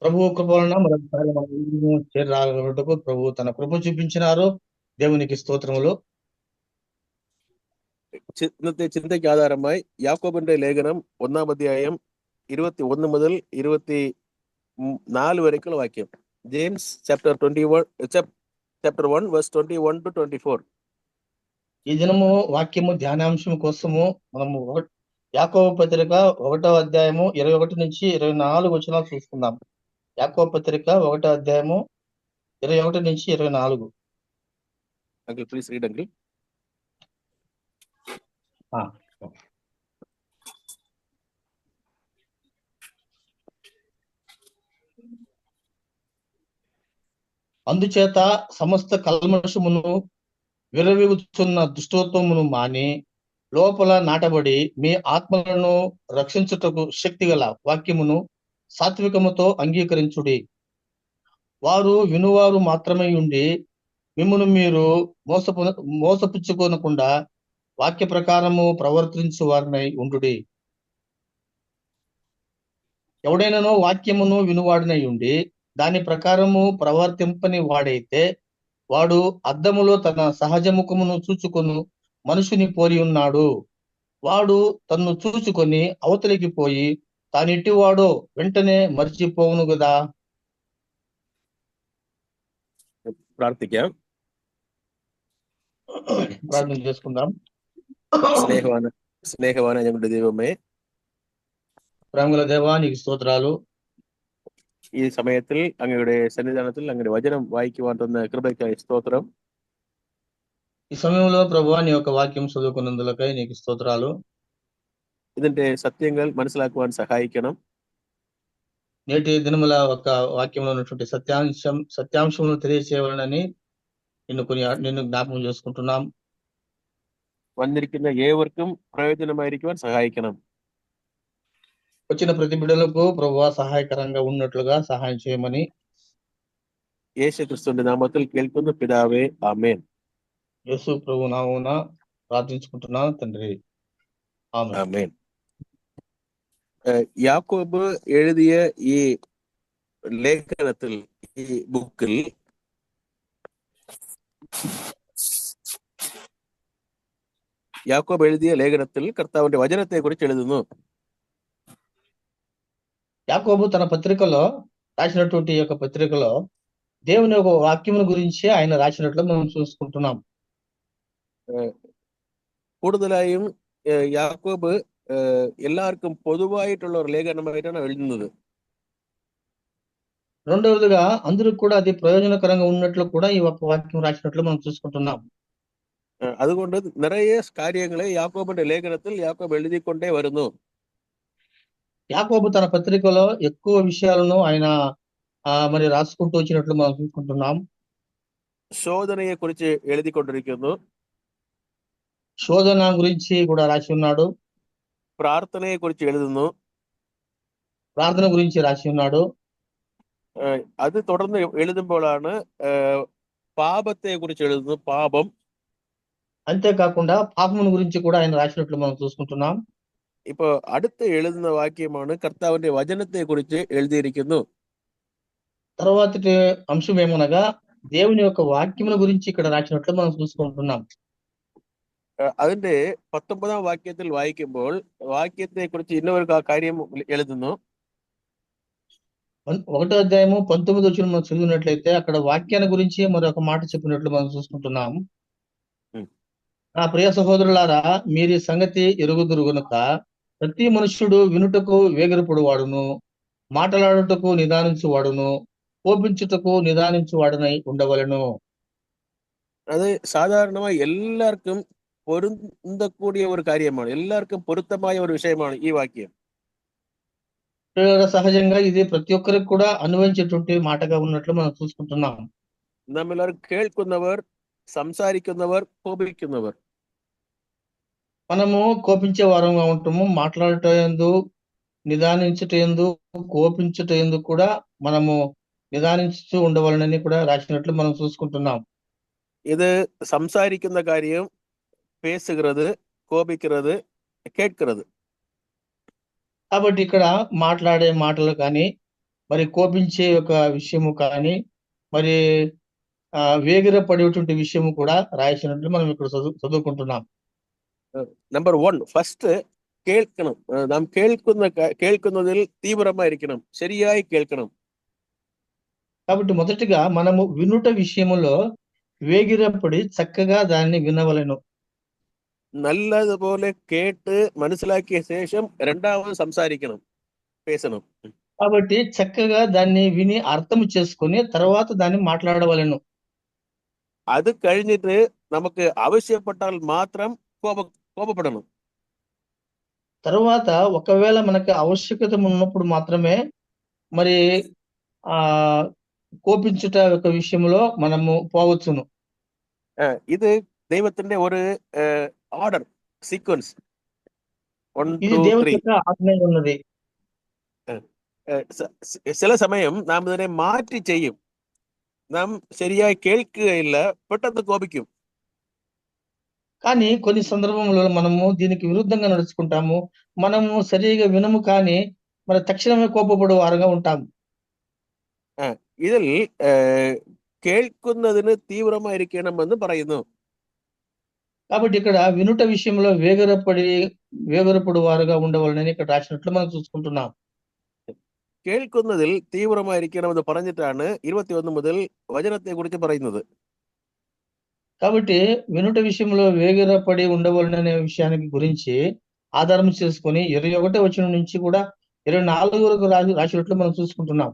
ప్రభువు కృప వలన మరొకసారి మన ఇంటికి చేరి రాగలుగుటకు ప్రభువు తన కృప చూపించినారు. దేవునికి స్తోత్రములు. ഇന്നത്തെ ചിന്തയ്ക്ക് ആധാരമായി യാക്കോബിന്റെ ലേഖനം 1-ാം അധ്യായം 21 മുതൽ 24 വരേക്കുള്ള വാക്യം. James chapter 1 verse 21 to 24. ఈ దినము వాక్యము ధ్యానాంశం కోసము మనము యాకోబు పత్రిక 1వ అధ్యాయము 21 నుంచి 24 వచనాలు చూసుకుందాం. యాకోబు పత్రిక 1వ అధ్యాయము 21 నుంచి 24. Uncle please read uncle. అందుచేత సమస్త కల్మషమును విరవిగుచున్న దుష్టత్వమును మాని లోపల నాటబడి మీ ఆత్మలను రక్షించుటకు శక్తిగల వాక్యమును సాత్వికముతో అంగీకరించుడి. వారు వినువారు మాత్రమే ఉండి మిమ్మును మీరు మోసపుచ్చుకోనకుండా వాక్య ప్రకారము ప్రవర్తించు వారినై ఉండుడి. ఎవడైనానో వాక్యమును వినువాడినై ఉండి దాని ప్రకారము ప్రవర్తింపని వాడైతే వాడు అద్దములో తన సహజ ముఖమును చూచుకొను మనుషుని పోలి ఉన్నాడు. వాడు తన్ను చూచుకొని అవతలికి పోయి తానిట్టివాడో వెంటనే మర్చిపోవును కదా. ప్రార్థన చేసుకుందాం. സ്നേഹവാനായ ദൈവമേ, ప్రేమగల దేవా, నీకు స్తోత్రాలు. ഈ സമയത്തിൽ അങ്ങയുടെ സന്നിധാനത്തിൽ അങ്ങയുടെ വചനം വായിക്കുവാൻ തന്ന കൃപയ്ക്കായി സ്തോത്രം. ఈ సమయంలో ప్రభువా నీ యొక్క వాక్యం చదువుకున్నందులకై నీకు స్తోత్రాలు. ഇതിന്റെ సత్యంగా മനസ്സിലാക്കുവാൻ సహాയിക്കണം. నేటి దినముల ఒక వాక్యంలో ఉన్నటువంటి సత్యాంశమును తెలియచేయాలని నిన్ను జ్ఞాపకం చేసుకుంటున్నాం. വന്നിരിക്കുന്ന ഏവർക്കും പ്രയോജനമായിരിക്കുവാൻ സഹായിക്കണം. వచ్చిన ప్రతి బిడ్డలకు ప్రభువా సహాయకరంగా ఉన్నట్లుగా సహాయం చేయమని యేసుక్రీస్తువిന്റെ నామത്തിൽ കേൾക്കുന്ന പിതാവേ, ఆమేൻ. యేసు ప్రభు నామమున ప్రార్థించుకుంటున్నాను తండ్రి, ఆమేన్. യാക്കോബ് എഴുതിയ ഈ ലേഖനത്തിൽ, ഈ ബുക്കിൽ യാക്കോബ് എഴുതിയ ലേഖനത്തിൽ കർത്താവിന്റെ വചനത്തെ കുറിച്ച് എഴുതുന്നു. యాకోబు తన పత్రికలో రాసినటువంటి యొక్క పత్రికలో దేవుని యొక్క వాక్యమును గురించి ఆయన రాసినట్లు మనం చూసుకుంటున్నాం. കൂടുതലായും യാക്കോബ് എല്ലാവർക്കും പൊതുവായിട്ടുള്ള ഒരു ലേഖനമായിട്ടാണ് എഴുതുന്നത്. రెండవదిగా అందరికి కూడా అది ప్రయోజనకరంగా ఉన్నట్లు కూడా ఈ ఒక వాక్యం రాసినట్లు మనం చూసుకుంటున్నాం. അതുകൊണ്ട് നിറയെ കാര്യങ്ങളെ യാക്കോബിന്റെ ലേഖനത്തിൽ യാക്കോബ് എഴുതിക്കൊണ്ടേ വരുന്നു. యాకోబు తన పత్రికలో ఎక్కువ విషయాలను ఆయన మరి రాసుకుంటూ వచ్చినట్లు మనం చూసుకుంటున్నాం. శోధనയെ കുറിച്ച് എഴുതിക്കൊണ്ടിരിക്കുന്നു. శోధన గురించి కూడా రాసి ఉన్నాడు. പ്രാർത്ഥനയെ കുറിച്ച് എഴുതുന്നു. ప్రార్థన గురించి రాసి ఉన్నాడు. അത് തുടർന്ന് എഴുതുമ്പോഴാണ് పాపത്തെ കുറിച്ച് എഴുതുന്നു. పాపం. అంతేకాకుండా పాపమును గురించి కూడా ఆయన రాసినట్లు మనం చూసుకుంటున్నాం. ഇപ്പൊ അടുത്ത എഴുതുന്ന വാക്യമാണ് കർത്താവിന്റെ വചനത്തെ കുറിച്ച് എഴുതിയിരിക്കുന്നു. తర్వాతి అంశం ఏమనగా దేవుని యొక్క వాక్యముల గురించి ఇక్కడ రాసినట్లు మనం చూసుకుంటున్నాం. അതിന്റെ 19ാം വാക്യത്തിൽ വായിക്കുമ്പോൾ വാക്യത്തെ കുറിച്ച് ഇന്നൊരു കാര്യം എഴുതുന്നു. 1వ అధ్యాయము 19 వచనం మనం చదివినట్లయితే అక్కడ వాక్యాన్ని గురించి మరొక మాట చెప్పినట్లు మనం చూసుకుంటున్నాం. నా ప్రియ సహోదరులారా, మీరు ఈ సంగతి ఎరుగుదురు గనుక ప్రతి మనుష్యుడు వినుటకు వేగిరపడు వాడును, మాట్లాడుటకు నిదానించు వాడును, కోపించుటకు నిదానించు వాడునై ఉండవలెను. അത് സാധാരണമായി എല്ലാവർക്കും പൊരുന്തക്കൂടിയ ഒരു കാര്യമാണ്. എല്ലാവർക്കും പൊരുത്തമായ ഒരു വിഷയമാണ് ഈ വാക്യം. సహజంగా ఇది ప్రతి ఒక్కరికి కూడా అనుభవించేటువంటి మాటగా ఉన్నట్లు మనం చూసుకుంటున్నాం. നമ്മളെല്ലാവരും കേൾക്കുന്നവർ, സംസാരിക്കുന്നവർ, కోపించుకున్నవర్. మనము కోపించే వారంగా ఉంటాము. మాట్లాడటందు, నిదానించుటందు, కోపించుటందు కూడా మనము నిదానించుతూ ఉండవాలని కూడా రాసినట్లు మనం చూసుకుంటున్నాం. ഇത് സംസാരിക്കുന്ന കാര്യം, പേസുகிறது, కోപിக்கிறது, కేட்கிறது. కాబట్టి ఇక్కడ మాట్లాడే మాటలు కానీ, మరి కోపించే ఒక విషయము కానీ మరి వేగిరపడేటువంటి విషయము కూడా రాయించినట్లు మనం ఇక్కడ చదువుకుంటున్నాం. നമ്പർ 1 ഫസ്റ്റ് കേൾക്കണം. നാം കേൾക്കുന്നതിൽ തീവ്രമായിരിക്കണം, ശരിയായി കേൾക്കണം. కాబట్టి మొదటిగా మనము వినుట విషయములో వేగిరపడి చక్కగా దాన్ని వినవలెను. നല്ലതുപോലെ കേട്ട് മനസ്സിലാക്കിയ ശേഷം രണ്ടാമത് സംസാരിക്കണം, പേസണം. కాబట్టి చక్కగా దాన్ని విని అర్థం చేసుకొని తర్వాత దాన్ని మాట్లాడవలెను. അത് കഴിഞ്ഞിട്ട് നമുക്ക് ആവശ്യപ്പെട്ടാൽ മാത്രം కోపపడను. తర్వాత ఒకవేళ మనకి ఆవశ్యకత ఉన్నప్పుడు మాత్రమే మరి ఆ కోపించుట యొక్క విషయంలో మనము పోవచ్చును. ഇത് ദൈവത്തിന്റെ ഒരു ഓർഡർ സീക്വൻസ്. 1 ఇది 2 దేవుని 3. యొక్క ఆజ్ఞ ఉన్నది. ചില സമയം നാം ഇതിനെ മാറ്റി ചെയ്യും. നാം ശരിയായി കേൾക്കുകയില്ല, പെട്ടെന്ന് കോപിക്കും. కానీ కొన్ని సందర్భంలో మనము దీనికి విరుద్ధంగా నడుచుకుంటాము. మనము సరిగా వినము కానీ మరి తక్షణమే కోపపడే వారుగా ఉంటాము. ഇതിൽ കേൾക്കുന്നതിന് തീവ്രമായിരിക്കണമെന്ന് പറയുന്നു. కాబట్టి ఇక్కడ వినుట విషయంలో వేగరపడు వారుగా ఉండవాలని ఇక్కడ రాసినట్లు మనం చూసుకుంటున్నాం. കേൾക്കുന്നതിൽ തീവ്രമായിരിക്കണമെന്ന് പറഞ്ഞിട്ടാണ് 21 മുതൽ വചനത്തെ കുറിച്ച് പറയുന്നത്. కాబట్టి వినుట విషయంలో వేగిరపడి ఉండవలననే విషయానికి గురించి ఆధారం చేసుకొని 21వ వచనం నుంచి కూడా 24 వరకు రాసినట్లు మనం చూసుకుంటున్నాం.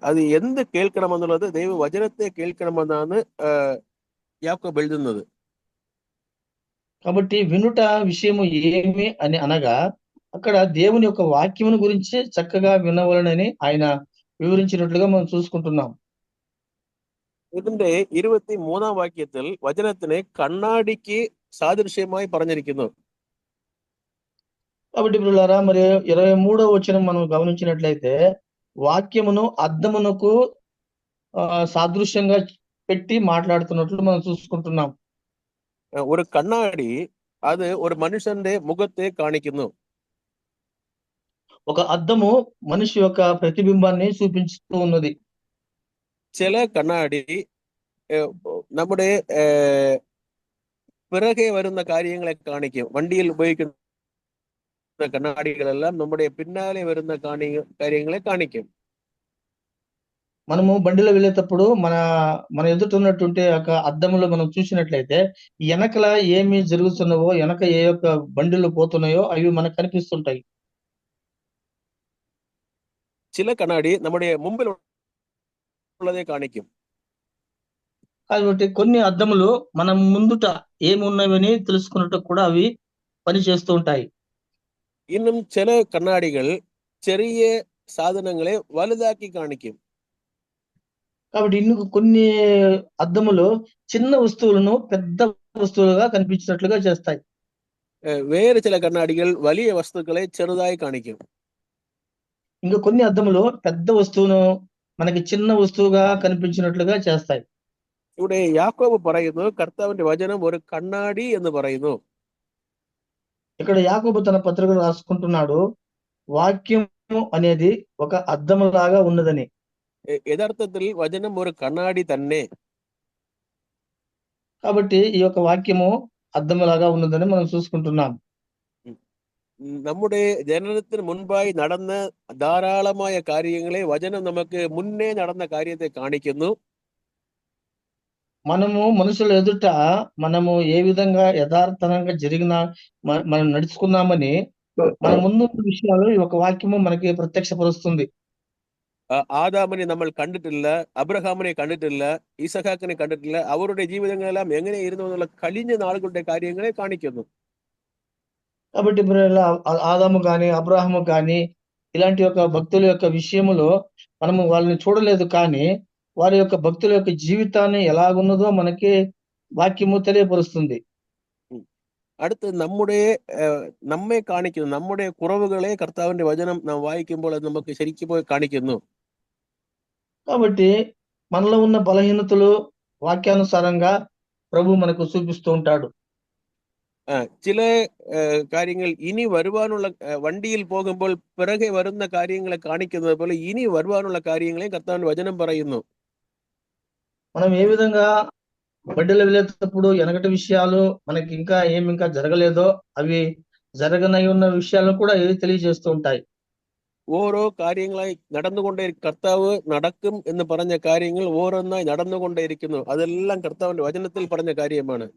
അത് എന്ത് കേൾക്കണമെന്നുള്ളത് ദൈവവചനത്തെ കേൾക്കണമെന്നാണ് യാക്കോബ് എഴുതുന്നത്. కాబట్టి వినుట విషయము ఏమి అని అనగా అక్కడ దేవుని యొక్క వాక్యమును గురించి చక్కగా వినవలనని ఆయన వివరించినట్లుగా మనం చూసుకుంటున్నాం. ഇതിന്റെ 23ാം വാക്യത്തിൽ വചനത്തിനെ കണ്ണാടിക്ക് സാദൃശ്യമായി പറഞ്ഞിരിക്കുന്നു. కాబట్టి ప్రియులారా మరి 23వ వచనం మనం గమనించినట్లయితే వాక్యమును అద్దమునకు సాదృశ్యంగా పెట్టి మాట్లాడుతున్నట్లు మనం చూసుకుంటున్నాం. ഒരു കണ്ണാടി അത് ഒരു മനുഷ്യന്റെ മുഖത്തെ കാണിക്കുന്നു. ఒక అద్దము మనిషి యొక్క ప్రతిబింబాన్ని చూపించుతూ ఉన్నది. ചില കണ്ണാടി നമ്മുടെ പിറകെ വരുന്ന കാര്യങ്ങളെ കാണിക്കും. വണ്ടിയിൽ ഉപയോഗിക്കുന്ന കണ്ണാടികളെല്ലാം നമ്മുടെ പിന്നാലെ വരുന്ന കാര്യങ്ങളെ കാണിക്കും. మనము బండిలో వెళ్ళేటప్పుడు మన ఎదుట ఉన్నటువంటి ఒక అద్దంలో మనం చూసినట్లయితే వెనకల ఏమి జరుగుతున్నావో వెనక ఏ యొక్క బండిలు పోతున్నాయో అవి మనకు కనిపిస్తుంటాయి. ചില കണ്ണാടി നമ്മുടെ മുമ്പിൽ ഉള്ളതെ കാണിക്കും. కాబట్టి కొన్ని అద్దములు మనం ముందుట ఏమున్నవని తెలుసుకున్నట్టు కూడా అవి పని చేస్తూ ఉంటాయి. ഇന്നും ചില കണ്ണാടികൾ ചെറിയ സാധനങ്ങളെ വലുതാക്കി കാണിക്കും. కాబట్టి కొన్ని అద్దములు చిన్న వస్తువులను పెద్ద వస్తువులుగా కనిపించినట్లుగా చేస్తాయి. വേറെ ചില കണ്ണാടികൾ വലിയ വസ്തുക്കളെ ചെറുതായി കാണിക്കും. ఇంకా కొన్ని అద్దములు పెద్ద వస్తువును మనకి చిన్న వస్తువుగా కనిపించినట్లుగా చేస్తాయి. ഇവിടെ യാക്കോബ് പറയുന്നു കർത്താവിന്റെ വചനം ഒരു കണ്ണാടി എന്ന് പറയുന്നു. ఇక్కడ యాకోబు తన పత్రికలు రాసుకుంటున్నాడు వాక్యము అనేది ఒక అద్దములాగా ఉన్నదని. യഥാർത്ഥത്തിൽ വചനം ഒരു കണ്ണാടി തന്നെ. కాబట్టి ఈ యొక్క వాక్యము అద్దములాగా ఉన్నదని మనం చూసుకుంటున్నాం. നമ്മുടെ ജനനത്തിന് മുൻപായി നടന്ന ധാരാളമായ കാര്യങ്ങളെ വചനം നമുക്ക് മുന്നേ നടന്ന കാര്യത്തെ കാണിക്കുന്നു. మనము మనుషుల ఎదుట మనము ఏ విధంగా యథార్థంగా మనం నడుచుకున్నామని మన ముందు విషయాలు ఈ ఒక వాక్యము మనకి ప్రత్యక్షపరుస్తుంది. ആദാമിനെ നമ്മൾ കണ്ടിട്ടില്ല, അബ്രഹാമിനെ കണ്ടിട്ടില്ല, ഈസഹാക്കിനെ കണ്ടിട്ടില്ല. അവരുടെ ജീവിതങ്ങളെല്ലാം എങ്ങനെയായിരുന്നു എന്നുള്ള കഴിഞ്ഞ നാളുകളുടെ കാര്യങ്ങളെ കാണിക്കുന്നു. కాబట్టి ఆదాము కానీ అబ్రహాము కానీ ఇలాంటి యొక్క భక్తుల యొక్క విషయములో మనము వాళ్ళని చూడలేదు కానీ వారి యొక్క భక్తుల యొక్క జీవితాన్ని ఎలాగున్నదో మనకి వాక్యము తెలియపరుస్తుంది. അടുത്ത് നമ്മെ കാണിക്കുന്നു, നമ്മുടെ കുറവുകളെ കർത്താവിന്റെ വചനം നാം വായിക്കുമ്പോൾ അത് നമുക്ക് ശരിക്കും പോയി കാണിക്കുന്നു. కాబట్టి మనలో ఉన్న బలహీనతలు వాక్యానుసారంగా ప్రభు మనకు చూపిస్తూ ఉంటాడు. ചില കാര്യങ്ങൾ ഇനി വരുവാനുള്ള വണ്ടിയിൽ പോകുമ്പോൾ പിറകെ വരുന്ന കാര്യങ്ങളെ കാണിക്കുന്നത് പോലെ ഇനി വരുവാനുള്ള കാര്യങ്ങളെ കർത്താവിന്റെ వచనం പറയുന്നു. మనం ఏ విధంగా బండిలో వెళ్ళేటప్పుడు వెనకటి విషయాలు మనకి ఇంకా ఏమి ఇంకా జరగలేదో అవి జరగనై ఉన్న విషయాలను కూడా ఇది తెలియజేస్తూ ఉంటాయి. ഓരോ കാര്യങ്ങളായി നടന്നുകൊണ്ടേ കർത്താവ് നടക്കും എന്ന് പറഞ്ഞ കാര്യങ്ങൾ ഓരോന്നായി നടന്നുകൊണ്ടേയിരിക്കുന്നു. അതെല്ലാം കർത്താവിന്റെ വചനത്തിൽ പറഞ്ഞ കാര്യമാണ്.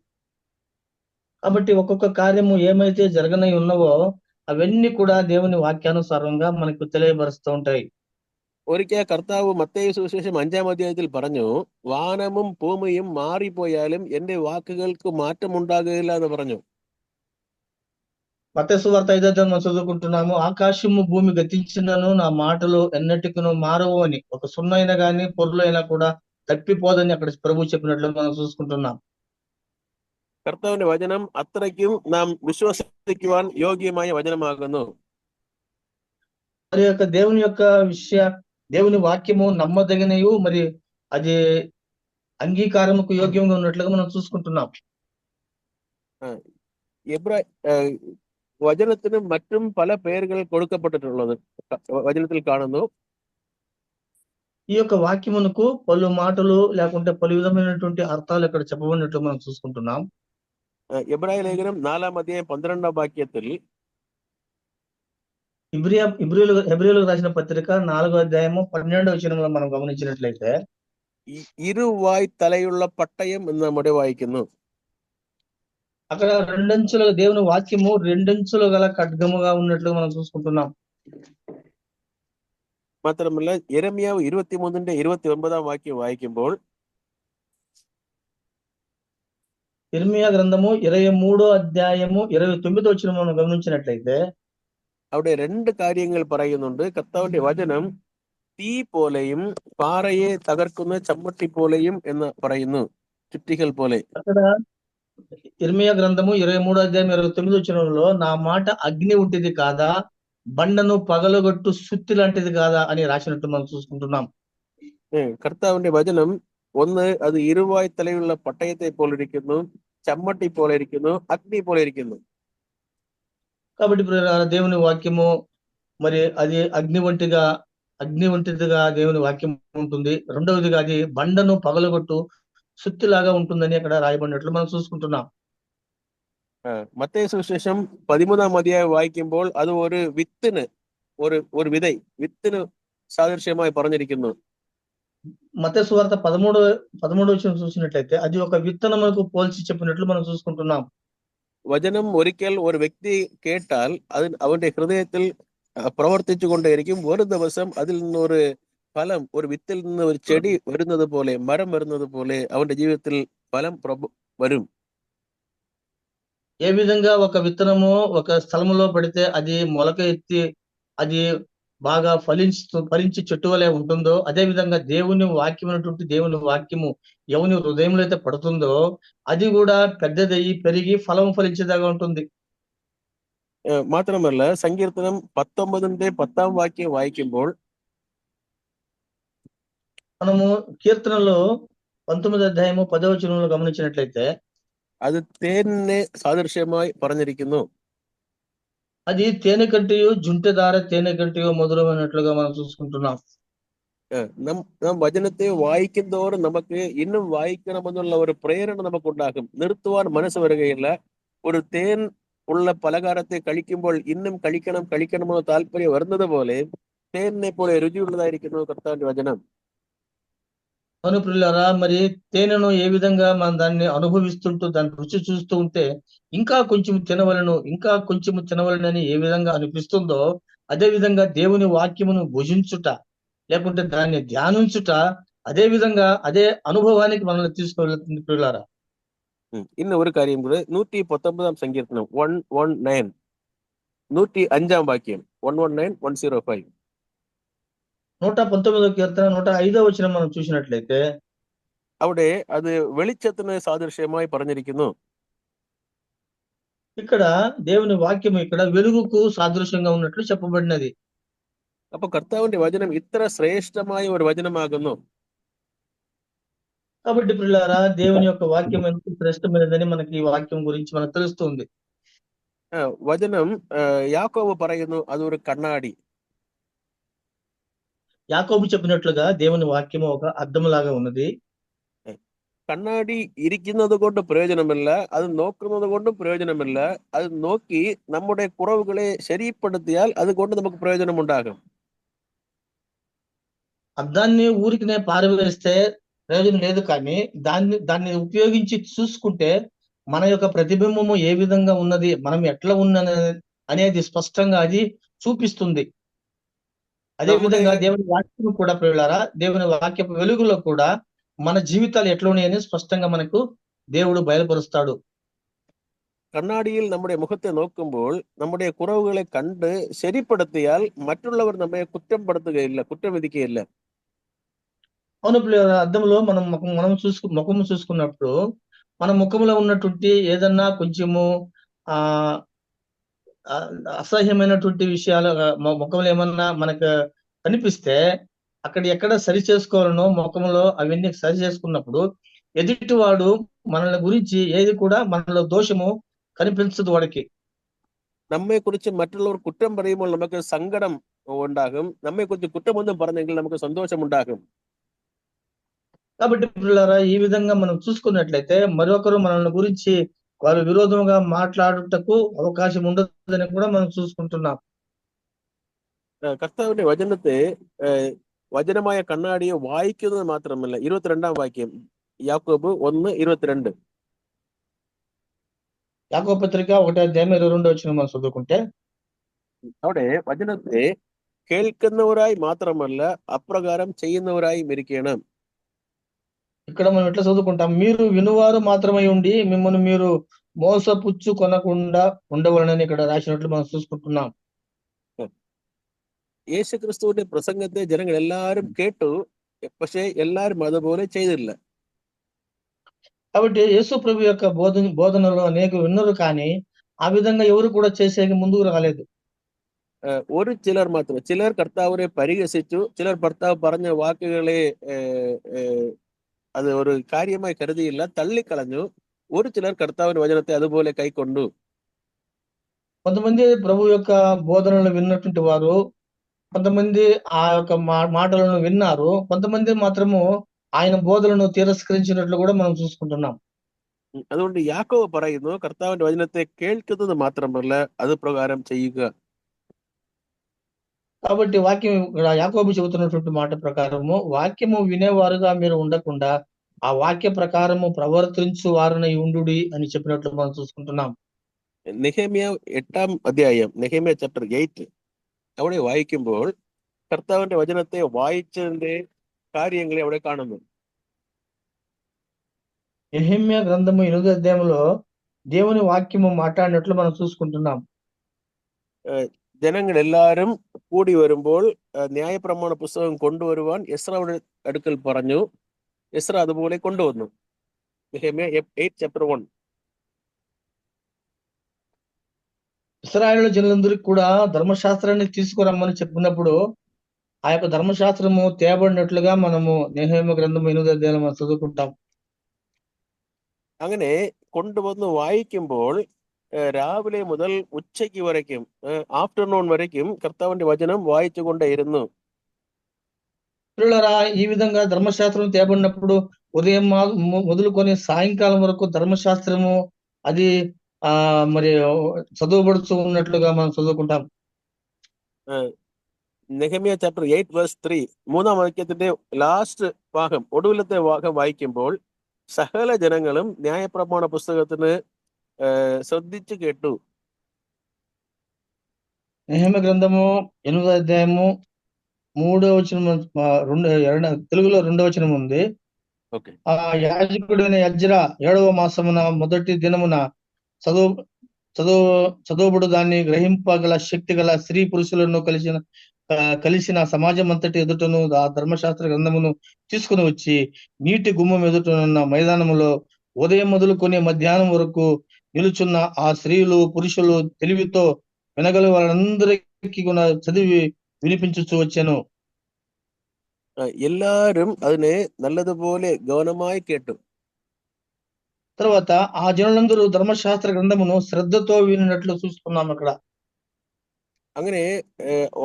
కాబట్టి ఒక్కొక్క కార్యము ఏమైతే జరగనై ఉన్నవో అవన్నీ కూడా దేవుని వాక్యానుసారంగా మనకు తెలియపరుస్తూ ఉంటాయి. ഒരിക്കൽ കർത്താവ് മత్తയി സുവിശേഷം 5-ാം അധ്യായത്തിൽ പറഞ്ഞു, വാനമും ഭൂമിയും മാറിപ്പോയാലും എന്റെ വാക്കുകൾക്ക് മാറ്റം ഉണ്ടാകുകയില്ല എന്ന് പറഞ്ഞു. మత్తయి సువార్త 5వ అధ్యాయం మనం చదువుకుంటున్నాము. ఆకాశము భూమి గతించినను నా మాటలు ఎన్నటికును మారవు అని. ఒక సున్నైనా గాని పొర్లైనా కూడా తప్పిపోదని అక్కడ ప్రభు చెప్పినట్లు మనం చూసుకుంటున్నాం. കർത്താവിന്റെ വചനം അത്രയ്ക്കും നാം വിശ്വസിക്കുവാൻ യോഗ്യമായ വചനമാകുന്നു. మరి యొక్క దేవుని యొక్క దేవుని వాక్యము నమ్మదగినయు మరి అది అంగీకారముకు యోగ్యంగా ఉన్నట్లుగా మనం చూసుకుంటున్నాం. വചനത്തിന് മറ്റും പല പേരുകൾ കൊടുക്കപ്പെട്ടിട്ടുള്ളത് വചനത്തിൽ കാണുന്നു. ఈ యొక్క వాక్యమునకు పలు మాటలు లేకుంటే పలు విధమైనటువంటి అర్థాలు ఇక్కడ చెప్పబడినట్లు మనం చూసుకుంటున్నాం. എബ്രായ ലേഖനം 4-ാം അധ്യായം 12-ാം വാക്യത്തിൽ హెబ్రీయులకు రాసిన పత్రిక 4వ అధ్యాయము 12వ వచనంలో మనం గమనించినట్లయితే ഇരുവായ് തലയുള്ള പട്ടയം എന്ന് നമ്മുടെ വായിക്കുന്നു. అక్కడ రెండంచుల దేవుని వాక్యము రెండంచులు గల ఖడ్గముగా ఉన్నట్లు మనం చూసుకుంటున్నాం. മാത്രമല്ല യെരമ്യാവ് 23-ന്റെ 29-ാം വാക്യം വായിക്കുമ്പോൾ యిర్మీయా గ్రంథము 23వ అధ్యాయము 29వ వచనం మనం గమనించినట్లయితే അവിടെ രണ്ട് കാര്യങ്ങൾ പറയുന്നുണ്ട്. കർത്താവിന്റെ വചനം തീ പോലെയും പാറയെ തകർക്കുന്ന ചമ്മട്ടി പോലെയും എന്ന് പറയുന്നു, ചുറ്റികൾ പോലെ. అక్కడ యిర్మీయా గ్రంథము 23వ అధ్యాయం 29వ వచనంలో నా మాట అగ్ని ఉంటిది కాదా, బండను పగలగొట్టు సుత్తి లాంటిది కాదా అని రాసినట్టు మనం చూసుకుంటున్నాం. കർത്താവിന്റെ വചനം ഒന്ന് അത് ഇരുവായ് തലയുള്ള പട്ടയത്തെ പോലെ ഇരിക്കുന്നു, ചമ്മട്ടി പോലെ ഇരിക്കുന്നു, അഗ്നി പോലെ ഇരിക്കുന്നു. కాబట్టి దేవుని వాక్యము మరి అది అగ్ని వంటిదిగా దేవుని వాక్యం ఉంటుంది. రెండవదిగా అది బండను పగలగొట్టు సుత్తిలాగా ఉంటుందని అక్కడ రాయబడినట్లు మనం చూసుకుంటున్నాం. മత్తയി സുവിശേഷം 13-ാം അധ്യായം വായിക്കുമ്പോൾ അത് ഒരു വിത്തിന് ഒരു വിത്തിന് സാദൃശ്യമായി പറഞ്ഞിരിക്കുന്നു. మత్తయి సువార్త 13వ వచనం చూసినట్లయితే అది ఒక విత్తనములకు పోల్చి చెప్పినట్లు మనం చూసుకుంటున్నాం. വചനം ഒരിക്കൽ ഒരു വ്യക്തി കേട്ടാൽ അത് അവന്റെ ഹൃദയത്തിൽ പ്രവർത്തിച്ചു കൊണ്ടേയിരിക്കും. ഒരു ദിവസം അതിൽ നിന്നൊരു ഫലം, ഒരു വിത്തിൽ നിന്ന് ഒരു ചെടി വരുന്നത് പോലെ, മരം വരുന്നത് പോലെ അവന്റെ ജീവിതത്തിൽ ഫലം വരും. ఏ విధంగా ఒక విత్తనము ఒక స్థలములో పడితే అది మొలక ఎత్తి అది బాగా ఫలించి చెట్టు వలె ఉంటుందో, అదే విధంగా దేవుని వాక్యము ఎవని హృదయంలో అయితే పడుతుందో అది కూడా పెద్దదయ్యి పెరిగి ఫలం ఫలించేదాగా ఉంటుంది. മാത്രമല്ല സങ്കീർത്തനം 19-ന്റെ 10-ാം വാക്യം വായിക്കുമ്പോൾ మనము కీర్తనలో 19వ అధ్యాయము 10వ వచనంలో గమనించినట్లయితే അത് തേനിനെ സാദൃശ്യമായി പറഞ്ഞിരിക്കുന്നു. అది తేనె కంటియు జుంటెదార తేనె కంటియు మధురమైనట్లుగా మనం చూసుకుంటున్నాం. നാം വചനത്തെ വായിക്കുന്തോറും നമുക്ക് ഇന്നും വായിക്കണമെന്നുള്ള ഒരു പ്രേരണ നമുക്കുണ്ടാകും. നിർത്തുവാൻ മനസ്സ് വരികയില്ല. ഒരു തേൻ ഉള്ള പലഹാരത്തെ കഴിക്കുമ്പോൾ ഇന്നും കഴിക്കണമെന്ന താല്പര്യം വരുന്നത് പോലെ തേനിനെ പോലെ രുചിയുള്ളതായിരിക്കുന്നു കർത്താവിന്റെ వచనం. అవును ప్రియులారా, మరి తేనెను ఏ విధంగా మనం దాన్ని అనుభవిస్తుంటూ దాన్ని రుచి చూస్తూ ఉంటే ఇంకా కొంచెం తినవలనని ఏ విధంగా అనిపిస్తుందో, అదే విధంగా దేవుని వాక్యమును భుజించుట లేకుంటే దాన్ని ధ్యానించుట అదే విధంగా అదే అనుభవానికి మనల్ని తీసుకువెళ్తుంది ప్రియులారా. ഇന്ന് ഒരു കാര്യം കൂടെ 119-ാം സങ്കീർത്തനം 119 105-ാം വാക്യം 119 105 119వ కీర్తన 105వ వచనం మనం చూసినట్లయితే അവിടെ അത് വെളിച്ചത്തിന് സാദൃശ്യമായി പറഞ്ഞിരിക്കുന്നു. ఇక్కడ దేవుని వాక్యం ఇక్కడ వెలుగుకు సాదృశ్యంగా ఉన్నట్లు చెప్పబడినది. അപ്പൊ കർത്താവിന്റെ വചനം ഇത്ര ശ്രേഷ്ഠമായ ഒരു വചനമാകുന്നു. కాబట్టి ప్రియులారా, దేవుని యొక్క వాక్యం ఎంత శ్రేష్టమైనదని మనకి ఈ వాక్యం గురించి మనకు తెలుస్తుంది. വചനം യാക്കോബ് പറയുന്നു അതൊരു കണ്ണാടി. యాకోబు చెప్పినట్లుగా దేవుని వాక్యము ఒక అద్దములాగా ఉన్నది. കണ്ണാടി ഇരിക്കുന്നത് കൊണ്ട് പ്രയോജനമില്ല, അത് നോക്കുന്നത് കൊണ്ടും പ്രയോജനമില്ല. അത് നോക്കി നമ്മുടെ കുറവുകളെ ശരിപ്പെടുത്തിയാൽ അതുകൊണ്ട് നമുക്ക് പ്രയോജനമുണ്ടാകും. అద్దాన్ని ఊరికినే పారవేస్తే ప్రయోజనం లేదు, కానీ దాన్ని ఉపయోగించి చూసుకుంటే మన యొక్క ప్రతిబింబము ఏ విధంగా ఉన్నది, మనం ఎట్లా అనేది స్పష్టంగా అది చూపిస్తుంది. అదే നമ്മുടെ విధంగా దేవుని వాక్యం కూడా ప్రియులారా, దేవుని వాక్యపు వెలుగులో కూడా మన జీవితాలు ఎట్లా ఉన్నాయని స్పష్టంగా మనకు దేవుడు బయలుపరుస్తాడు. കണ്ണാടിയിൽ നമ്മുടെ മുഖത്തെ നോക്കുമ്പോൾ നമ്മുടെ കുറവുകളെ കണ്ട് ശരിപ്പെടുത്തിയാൽ മറ്റുള്ളവർ നമ്മെ കുറ്റപ്പെടുത്തുകയില്ല, കുറ്റം വിധിക്കുകയില്ല. అవును ప్రియులారా, అద్దంలో మనం ముఖము చూసుకున్నప్పుడు మన ముఖంలో ఉన్నటువంటి ఏదన్నా కొంచెము ఆ ఆ, అసహ్యమైనటువంటి విషయాలు ముఖంలో ఏమన్నా మనకు కనిపిస్తే అక్కడ ఎక్కడ సరి చేసుకోవాలనో ముఖంలో అవన్నీ సరి చేసుకున్నప్పుడు ఎదుటివాడు మనల్ని గురించి ఏది కూడా మనలో దోషము కనిపించదు వాడికి. നമ്മെക്കുറിച്ച് മറ്റുള്ളവർ കുറ്റം പറയുമ്പോൾ നമുക്ക് സങ്കടം ഉണ്ടാകും. നമ്മെക്കുറിച്ച് കുറ്റമൊന്നും പറഞ്ഞെങ്കിൽ നമുക്ക് സന്തോഷമുണ്ടാകും. కాబట్టి పిల్లలారా, ఈ విధంగా మనం చూసుకున్నట్లయితే మరొకరు మనల్ని గురించి వారు విరోధంగా మాట్లాడుటకు అవకాశం ఉండదని కూడా మనం చూసుకుంటున్నాం. കർത്താവിന്റെ വചനത്തെ വചനമായ കണ്ണാടിയെ വായിക്കുന്നത് മാത്രമല്ല, 22-ാം വാക്യം യാക്കോബ് 1:22. యాకోబు పత్రిక 1:22 మనం చదువుకుంటే അവിടെ വചനത്തെ കേൾക്കുന്നവരായി മാത്രമല്ല അപ്രകാരം ചെയ്യുന്നവരായി ഇരിക്കണം. ఇక్కడ మనం ఎట్లా చదువుకుంటాం, మీరు వినువారు మాత్రమై ఉండి మిమ్మల్ని మీరు మోసపుచ్చు కొనకుండా ఉండవలనని ఇక్కడ రాసినట్లు మనం చూసుకుంటున్నాం. യേശുക്രിസ്തുവിന്റെ പ്രസംഗത്തെ ജനങ്ങൾ എല്ലാവരും കേട്ടു, പക്ഷെ എല്ലാവരും അതുപോലെ ചെയ്തില്ല. కాబట్టి యేసు ప్రభు యొక్క బోధనలు అనేక విన్నారు, కానీ ఆ విధంగా ఎవరు కూడా చేసేకి ముందుకు రాలేదు. ഒരു ചിലർ മാത്രം, ചിലർ കർത്താവിനെ പരിഹസിച്ചു, ചിലർ കർത്താവ് പറഞ്ഞ വാക്കുകളെ അത് ഒരു കാര്യമായി കരുതിയില്ല, തള്ളിക്കളഞ്ഞു. ഒരു ചിലർ കർത്താവിന്റെ വചനത്തെ അതുപോലെ കൈക്കൊണ്ടു. కొంతమంది ప్రభు యొక్క బోధనలు విన్నటువంటి వారు, కొంతమంది ఆ యొక్క మాటలను విన్నారు, కొంతమంది మాత్రము ఆయన బోధనలను తిరస్కరించినట్లు కూడా మనం చూసుకుంటున్నాం. അതുകൊണ്ട് യാക്കോബ് പറയുന്നു, കർത്താവിന്റെ വചനത്തെ കേൾക്കുന്നത് മാത്രമല്ല അത് പ്രകാരം ചെയ്യുക. కాబట్టి వాక్యం ఇక్కడ యాకోబు చెబుతున్నటువంటి మాట ప్రకారము, వాక్యము వినేవారుగా మీరు ఉండకుండా ఆ వాక్య ప్రకారము ప్రవర్తించు వారిని ఉండుడి అని చెప్పినట్లు మనం చూసుకుంటున్నాం. നെഹെമ്യ 8-ാം അധ്യായം, നെഹെമ്യ ചാപ്റ്റർ 8 അവിടെ വായിക്കുമ്പോൾ കർത്താവിന്റെ വചനത്തെ വായിച്ചതിന്റെ കാര്യങ്ങളെ അവിടെ കാണുന്നു. యెహెమ్యా గ్రంథము 8వ అధ్యాయంలో దేవుని వాక్యము మాట్లాడినట్లు మనం చూసుకుంటున్నాం. ജനങ്ങൾ എല്ലാവരും കൂടി വരുമ്പോൾ ന്യായപ്രമാണ പുസ്തകം കൊണ്ടുവരുവാൻ എസ്രായുടെ അടുക്കൽ പറഞ്ഞു. എസ്ര അതുപോലെ കൊണ്ടുവന്നു. നെഹെമ്യ 8 chapter 1. ఇశ్రాయేలు జనులందరికీ కూడా ధర్మశాస్త్రాన్ని తీసుకురమ్మని చెప్పినప్పుడు ఆ యొక్క ధర్మశాస్త్రము తేబడినట్లుగా మనము నెహెమ్యా గ్రంథం 8వ అధ్యాయంలో మనం చదువుకుంటాం. അങ്ങനെ കൊണ്ടുവന്ന് വായിക്കുമ്പോൾ രാവിലെ മുതൽ ഉച്ചയ്ക്ക് വരയ്ക്കും, ആഫ്റ്റർനൂൺ വരയ്ക്കും കർത്താവിന്റെ വചനം വായിച്ചുകൊണ്ടേയിരുന്നു. పిల్లరా, ఈ విధంగా ధర్మశాస్త్రం తేబడినప్పుడు ఉదయం మొదలుకొని సాయంకాలం వరకు ధర్మశాస్త్రము అది మరి చదువుబడుతూ ఉన్నట్లుగా మనం చదువుకుంటాం. നെഹെമ്യ ചാപ്റ്റർ 8 verse 3, 3-ാം വാക്യത്തിന്റെ ലാസ്റ്റ് ഭാഗം, ഒടുവിലത്തെ ഭാഗം വായിക്കുമ്പോൾ സകല ജനങ്ങളും ന്യായപ്രമാണ പുസ്തകത്തിന് ശ്രദ്ധിച്ചു കേട്ടു. నెహెమ్యా గ్రంథము 8వ అధ్యాయము 3వ వచనం, తెలుగులో 2వ వచనం ఉంది. ఆ యాజకుడైన యజ్రా 7వ మాసమున మొదటి దినమున చదువుబడు దాన్ని గ్రహింపగల శక్తి గల స్త్రీ పురుషులను కలిసిన సమాజం అంతటి ఎదుటను ఆ ధర్మశాస్త్ర గ్రంథమును తీసుకుని వచ్చి నీటి గుమ్మం ఎదుటనున్న మైదానములో ఉదయం మొదలుకొని మధ్యాహ్నం వరకు నిలుచున్న ఆ స్త్రీలు పురుషులు తెలివితో వినగల వాళ్ళందరికీ కూడా చదివి వినిపించుచు వచ్చాను. എല്ലാരും അതിനെ നല്ലതുപോലെ ഗൗനമായി കേട്ടു. తర్వాత ఆ జనులందరూ ధర్మశాస్త్ర గ్రంథమును శ్రద్ధతో వినినట్లు చూస్తున్నాం అక్కడ. അങ്ങനെ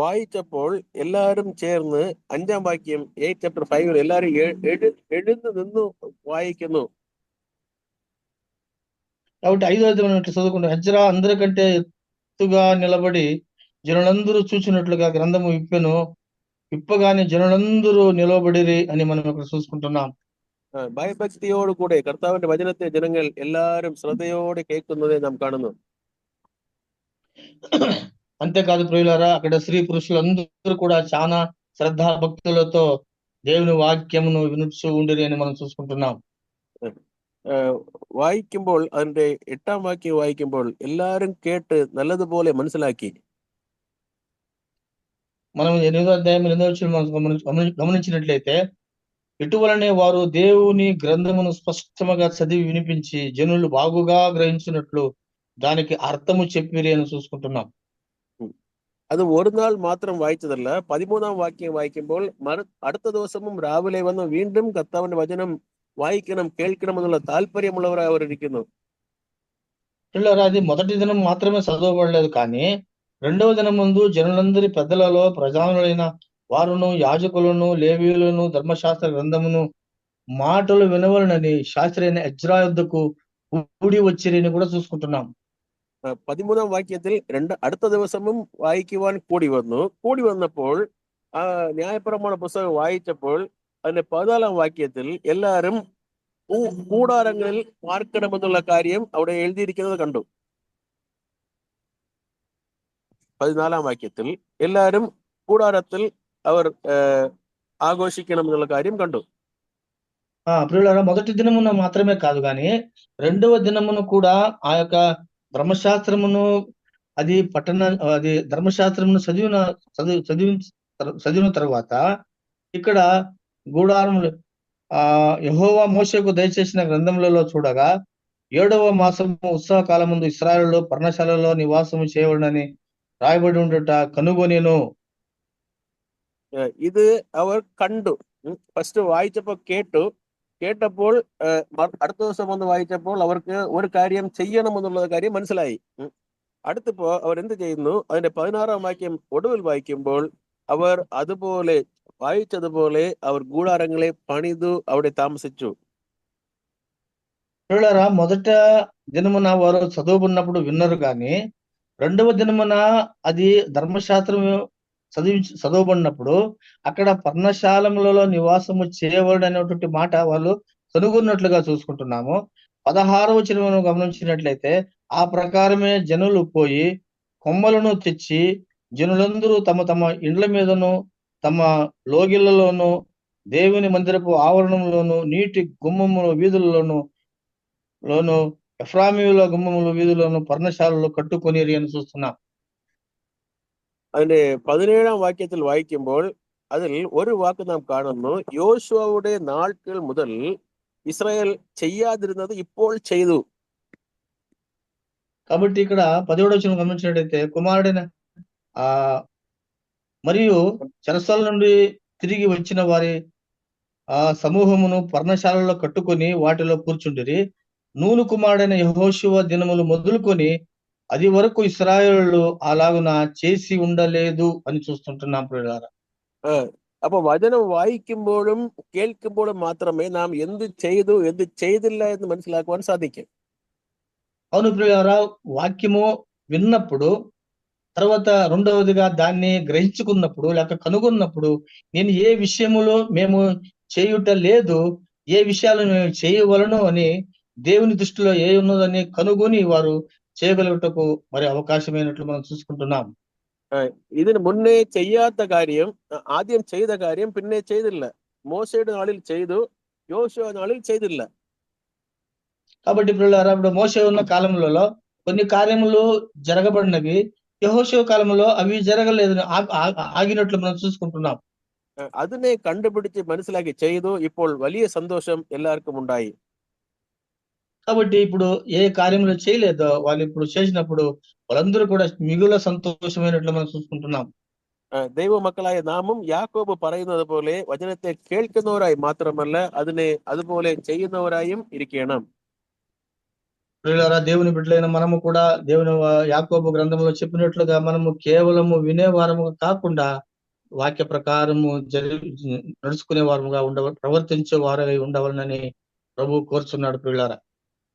വായിച്ചപ്പോൾ എല്ലാവരും ചേർന്ന് 5-ാം വാക്യം 8 chapter 5 എല്ലാവരും എഴുന്നു നിന്നു വായിക്കുന്നു. కాబట్టి 5వ అధ్యాయం ఇట్లా చదువుకుంటే ఎజ్రా అందరికంటే ఎత్తుగా నిలబడి జనులందరూ చూసినట్లుగా గ్రంథము విప్పగానే జనులందరూ నిలబడిరి అని మనం ఇక్కడ చూసుకుంటున్నాం. ഭയഭക്തിയോട് കൂടെ കർത്താവിന്റെ വചനത്തെ ജനങ്ങൾ എല്ലാവരും ശ്രദ്ധയോടെ കേൾക്കുന്നതേ നാം കാണുന്നു. అంతేకాదు ప్రియులారా, అక్కడ స్త్రీ పురుషులందరూ కూడా చాలా శ్రద్ధా భక్తులతో దేవుని వాక్యమును వినుచు ఉండిరి అని మనం చూసుకుంటున్నాం. വായിക്കുമ്പോൾ അതിന്റെ 8-ാം വാക്യം വായിക്കുമ്പോൾ എല്ലാവരും കേട്ട് നല്ലതുപോലെ മനസ്സിലാക്കി. మనం 8వ అధ్యాయం 8వ వచనం మనం గమనించినట్లయితే, ఇటువలనే వారు దేవుని గ్రంథమును స్పష్టముగా చదివి వినిపించి జనులు బాగుగా గ్రహించినట్లు దానికి అర్థము చెప్పిరి అని చూసుకుంటున్నాం. അത് ഒരു നാൾ മാത്രം വായിച്ചതല്ല. 13-ാം വാക്യം വായിക്കുമ്പോൾ അടുത്ത ദിവസവും രാവിലെ വന്ന് വീണ്ടും കർത്താവിന്റെ വചനം వాయిക്കണം కేൾക്കണം എന്നുള്ള తాల్పర్యముള്ളవరాయి వారు ఇరిക്കുന്നു. పిల్లరా, అది మొదటి దినం మాత్రమే చదవబడలేదు, కానీ 2వ దినం ముందు జనులందరి పెద్దలలో ప్రధానులైన వారును యాజకులను లేవీయులను ధర్మశాస్త్ర గ్రంథమును మాటలు వినవలనని శాస్త్రి అయిన ఎజ్రా యుద్ధకు కూడి వచ్చిరని కూడా చూసుకుంటున్నాం. 13-ാം വാക്യത്തിൽ അടുത്ത ദിവസവും വായിക്കുവാൻ കൂടി വന്നപ്പോൾ ആ ന്യായപ്രമാണ പുസ്തകം വായിച്ചപ്പോൾ അതിന്റെ 14-ാം വാക്യത്തിൽ എല്ലാവരും കൂടാരങ്ങളിൽ പാർക്കണമെന്നുള്ള കാര്യം അവിടെ എഴുതിയിരിക്കുന്നത് കണ്ടു. 14-ാം വാക്യത്തിൽ എല്ലാവരും കൂടാരത്തിൽ അവർ ఆఘోషించడం എന്നുള്ള కాര്യം కండు. ప్రియులారా, మొదటి దినమున మాత్రమే కాదు, కానీ 2వ దినమును కూడా ఆ యొక్క ధర్మశాస్త్రమును అది ధర్మశాస్త్రమును చదివిన తర్వాత ఇక్కడ గూడారములు యెహోవా మోషేకు దయచేసిన గ్రంథములలో చూడగా 7వ మాసము ఉత్సవ కాలం ముందు ఇశ్రాయేలులో పర్ణశాలలో నివాసము చేయవలనని రాయబడి ఉండుట కనుగొనెను. ഇത് അവർ കണ്ടു. ഫസ്റ്റ് വായിച്ചപ്പോൾ കേട്ടപ്പോൾ അടുത്ത ദിവസം വന്ന് വായിച്ചപ്പോൾ അവർക്ക് ഒരു കാര്യം ചെയ്യണമെന്നുള്ള കാര്യം മനസ്സിലായി. അടുത്തിപ്പോ അവർ എന്ത് ചെയ്യുന്നു? അതിന്റെ 16-ാം വാക്യം ഒടുവിൽ വായിക്കുമ്പോൾ അവർ അതുപോലെ వాయించదుപോലെ അവർ గూడారంగళే పణిదు അവിടെ తామసిచ్చు. పిల్లరా, మొదట దినమున వారు చదువుకున్నప్పుడు విన్నారు, కానీ 2వ దినమున అది ధర్మశాస్త్రం చదవబడినప్పుడు అక్కడ పర్ణశాలములలో నివాసము చేయవలెను అనేటువంటి మాట వాళ్ళు కనుగొన్నట్లుగా చూసుకుంటున్నాము. 16వ వచనమును గమనించినట్లయితే ఆ ప్రకారమే జనులు పోయి కొమ్మలను తెచ్చి జనులందరూ తమ తమ ఇండ్ల మీదను తమ లోగిళ్లలోను దేవుని మందిరపు ఆవరణంలోను నీటి గుమ్మముల వీధులలోను ఎఫ్రామీయుల గుమ్మముల వీధులను పర్ణశాలలో కట్టుకొనిరి అని చూస్తున్నాం. അതിന്റെ 17-ാം വാക്യത്തിൽ വായിക്കുമ്പോൾ അതിൽ ഒരു വാക്ക് നാം കാണുന്നു: യോശുവയുടെ നാൾകൾ മുതൽ ఇశ్రాయేల్ చెయ్యాదిరున్నది ഇപ്പോൾ ചെയ്തു. కాబట్టి ఇక్కడ 17వ వచనం గమనించినట్లయితే, కుమారుడైన మరియు చెరసాల నుండి తిరిగి వచ్చిన వారి సమూహమును పర్ణశాలలో కట్టుకొని వాటిలో కూర్చుండిరి. నూను కుమారుడైన యెహోషువ దినములు మొదలుకొని అది వరకు ఇశ్రాయేలు అలాగున చేసి ఉండలేదు అని చూస్తుంటున్నాం ప్రియులారా. അപ്പൊ വചനം വായിക്കുമ്പോഴും കേൾക്കുമ്പോഴും മാത്രമേ നാം എന്ത് ചെയ്തു എന്ത് ചെയ്തില്ല എന്ന് മനസ്സിലാക്കുവാൻ സാധിക്കും. అవును ప్రియులారా, వాక్యము విన్నప్పుడు తర్వాత రెండవదిగా దాన్ని గ్రహించుకున్నప్పుడు లేక కనుగొన్నప్పుడు నేను ఏ విషయములో మేము చేయుట లేదు, ఏ విషయాలు మేము చేయవలను అని దేవుని దృష్టిలో ఏ ఉన్నదని కనుగొని వారు చేయగలుగుటకు మరి అవకాశమైనట్లు మనం చూసుకుంటున్నాం. ഇതിന് മുന്നേ ചെയ്യാത്ത കാര്യം ആദ്യം ചെയ്ത കാര്യം പിന്നെ ചെയ്തില്ല. మోషేയുടെ నాളിൽ ചെയ്തു, యోషువ నాളിൽ ചെയ്തില്ല. కాబట్టి ఇప్పుడు మోషే ఉన్న కాలంలో కొన్ని కార్యములు జరగబడినవి, యెహోషువ కాలంలో అవి జరగలేదు, ఆగినట్లు మనం చూసుకుంటున్నాం. അതിനെ കണ്ടുപിടിച്ച് മനസ്സിലാക്കി ചെയ്തു. ഇപ്പോൾ വലിയ സന്തോഷം എല്ലാവർക്കും ഉണ്ടായി. కాబట్టి ఇప్పుడు ఏ కార్యములు చేయలేదో వాళ్ళు ఇప్పుడు చేసినప్పుడు వాళ్ళందరూ కూడా మిగుల సంతోషమైనట్లు మనం చూసుకుంటున్నాం. ദൈവ മക്കളായ നാമും യാക്കോബ് പറയുന്നത് പോലെ വചനത്തെ കേൾക്കുന്നവരായി മാത്രമല്ല അതിനെ അതുപോലെ ചെയ്യുന്നവരായും ഇരിക്കണം. ప్రియులారా, దేవుని బిడ్డలైన మనము కూడా యాకోబు గ్రంథంలో చెప్పినట్లుగా మనము కేవలము వినేవారము కాకుండా వాక్య ప్రకారము నడుచుకునే వారముగా ప్రవర్తించే వారై ఉండవాలని ప్రభు కోరుచున్నాడు. ప్రియులారా,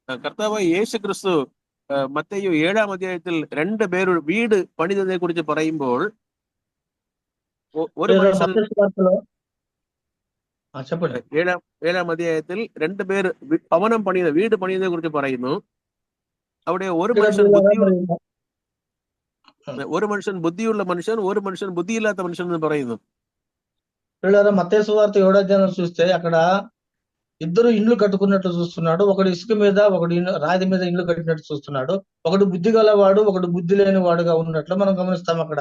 കർത്താവായ യേശു ക്രിസ്തു മത്തയ്യു 7-ാം അധ്യായത്തിൽ 2 പേർ വീട് പണിതതിനെ കുറിച്ച് പറയുമ്പോൾ ഒരു മനുഷ്യൻ చెప్పండి. 7-ാം അധ്യായത്തിൽ 2 പേർ ഭവനം പണിയുന്ന വീട് പണിയുന്നതിനെ കുറിച്ച് പറയുന്നു. അവിടെ ഒരു മനുഷ്യൻ ബുദ്ധിയുള്ള മനുഷ്യൻ, ഒരു മനുഷ്യൻ బుద్ధిയില്ലാത്ത మనుషులు എന്ന് പറയുന്നു. పిల్లరా, మత్తయి సువార్త 7వ అధ్యాయం చూస్తే అక్కడ ఇద్దరు ఇండ్లు కట్టుకున్నట్లు చూస్తున్నాడు. ఒకడు ఇసుక మీద, ఒకడు రాతి మీద ఇండ్లు కట్టినట్టు చూస్తున్నాడు. ఒకడు బుద్ధి గలవాడు, ఒకడు బుద్ధి లేని వాడుగా ఉన్నట్లు మనం గమనిస్తాం అక్కడ.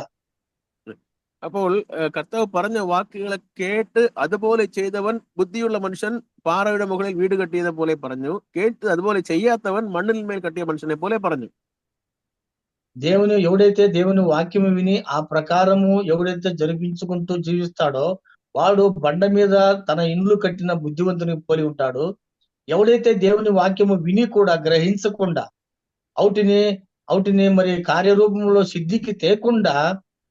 അപ്പോൾ കർത്താവ് പറഞ്ഞ വാക്കുകളെ കേട്ട് അതുപോലെ ചെയ്തവൻ ബുദ്ധിയുള്ള മനുഷ്യൻ പാറയുടെ മുകളിൽ വീട് കെട്ടിയതെ പോലെ പറഞ്ഞു. കേട്ട് അതുപോലെ ചെയ്യാത്തവൻ മണ്ണിൽ മേൽ കെട്ടിയ మనుషునే പോലെ പറഞ്ഞു. ఎవడైతే దేవుని వాక్యము విని ఆ ప్రకారము ఎవడైతే జరిపించుకుంటూ జీవిస్తాడో వాడు బండ మీద తన ఇండ్లు కట్టిన బుద్ధివంతుని పోలి ఉంటాడు. ఎవడైతే దేవుని వాక్యము విని కూడా గ్రహించకుండా అవుటిని మరి కార్యరూపంలో సిద్ధికి తేకుండా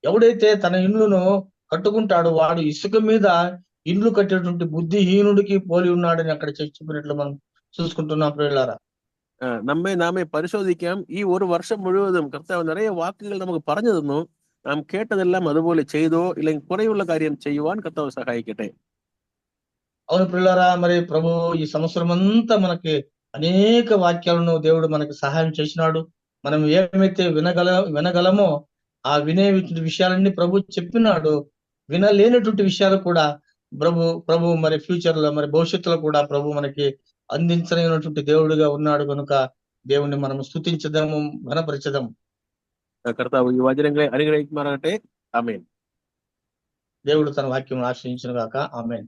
ఎవడైతే తన ఇండ్లును కట్టుకుంటాడో వాడు ఇసుక మీద ఇండ్లు కట్టేటువంటి బుద్ధిహీనుడికి పోలి ఉన్నాడని అక్కడ చెప్పినట్లు మనం చూసుకుంటున్నాం. ప్రియులారా, നമ്മെ നാമെ പരിശോധിക്കാം. ഈ ഒരു വർഷം മുഴുവതും കർത്താവ് നിറയെ വാക്കുകൾ നമുക്ക് പറഞ്ഞു തന്നു. നാം കേട്ടതെല്ലാം അതുപോലെ ചെയ്തോ ഇല്ലെങ്കിൽ കുറയുള്ള കാര്യം ചെയ്യുവാൻ കർത്താവ് సహాയിക്കട്ടെ. అవును ప్రియులారా, మరి ప్రభు ఈ సంవత్సరం అంతా మనకి అనేక వాక్యాలను దేవుడు మనకి సహాయం చేసినాడు. మనం ఏమైతే వినగలమో ఆ వినే విషయాలన్నీ ప్రభు చెప్పినాడు. వినలేనటువంటి విషయాలు కూడా ప్రభు మరి ఫ్యూచర్ లో మరి భవిష్యత్తులో కూడా ప్రభు మనకి అందించలేనటువంటి దేవుడిగా ఉన్నాడు కనుక దేవుణ్ణి మనం స్తుతించదాము, ఘనపరచదాము. కర్తావు ఈ వచనங்களை అనుగ్రహించుమారాగట్టే. ఆమేన్. దేవుడు తన వాక్యం ఆశ్రయించును గాక. ఆమేన్.